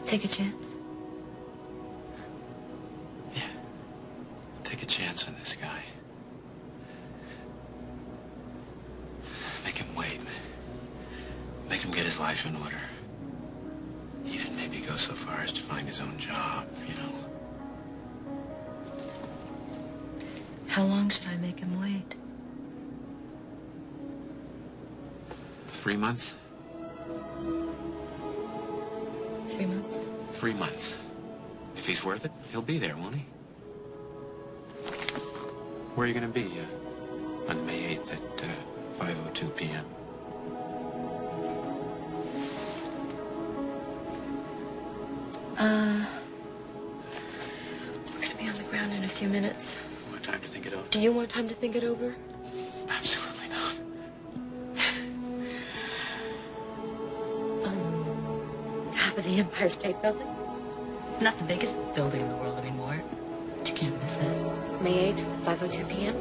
Take a chance? Yeah. Take a chance on this guy. Make him wait. Make him get his life in order. Even maybe go so far as to find his own job, you know. How long should I make him wait? 3 months? 3 months? 3 months. If he's worth it, he'll be there, won't he? Where are you going to be on May 8th at 5:02 p.m.? We're gonna be on the ground in a few minutes. Want time to think it over? Do you want time to think it over? Absolutely not. Top of the Empire State Building. Not the biggest building in the world anymore, but you can't miss it. May 8th, 5:02 p.m.